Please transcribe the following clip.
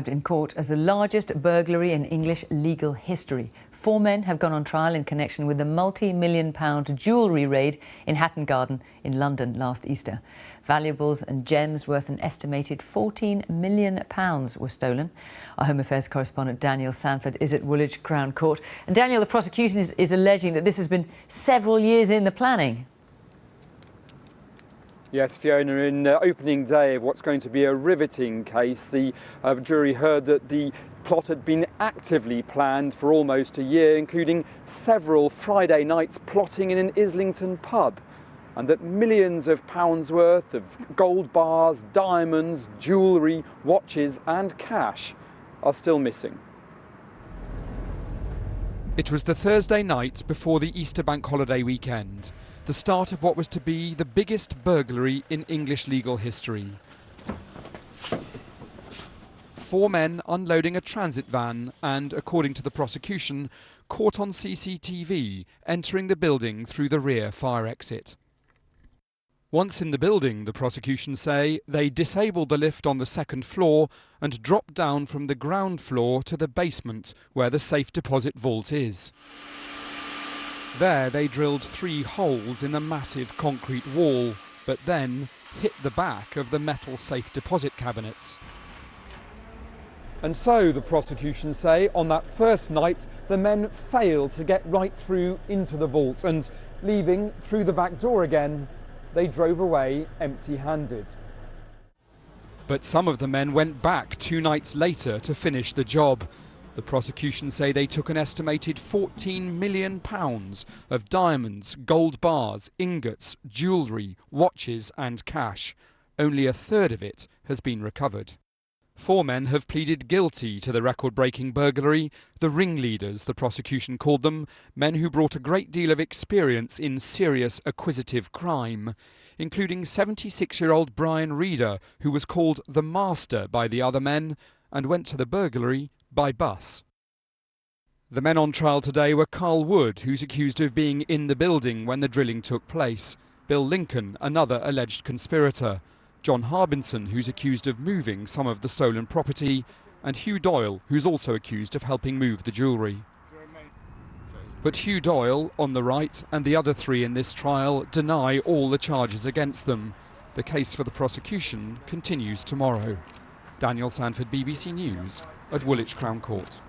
In court as the largest burglary in English legal history. 4 men have gone on trial in connection with the multi-million-pound jewellery raid in Covent Garden in London last Easter. Valuables and gems worth an estimated £14 million were stolen. Our Home Affairs correspondent Daniel Sanford is at Woolwich Crown Court. And Daniel, the prosecution is alleging that this has been several years in the planning. Yes, Fiona, in opening day of what's going to be a riveting case, the jury heard that the plot had been actively planned for almost a year, including several Friday nights plotting in an Islington pub, and that millions of pounds worth of gold bars, diamonds, jewellery, watches and cash are still missing. It was the Thursday night before the Easter bank holiday weekend, the start of what was to be the biggest burglary in English legal history. 4 men unloading a transit van and, according to the prosecution, caught on CCTV entering the building through the rear fire exit. Once in the building, the prosecution say, they disabled the lift on the 2nd floor and dropped down from the ground floor to the basement where the safe deposit vault is. There they drilled 3 holes in a massive concrete wall, but then hit the back of the metal safe deposit cabinets. And so, the prosecution say, on that first night, the men failed to get right through into the vault, and leaving through the back door again, they drove away empty-handed. But some of the men went back 2 nights later to finish the job. The prosecution say they took an estimated £14 million of diamonds, gold bars, ingots, jewellery, watches and cash. Only a third of it has been recovered. 4 men have pleaded guilty to the record-breaking burglary. The ringleaders, the prosecution called them, men who brought a great deal of experience in serious acquisitive crime, including 76-year-old Brian Reeder, who was called the Master by the other men and went to the burglary by bus. The men on trial today were Carl Wood, who's accused of being in the building when the drilling took place, Bill Lincoln, another alleged conspirator, John Harbinson, who's accused of moving some of the stolen property, and Hugh Doyle, who's also accused of helping move the jewellery. But Hugh Doyle, on the right, and the other 3 in this trial deny all the charges against them. The case for the prosecution continues tomorrow. Daniel Sanford, BBC News, at Woolwich Crown Court.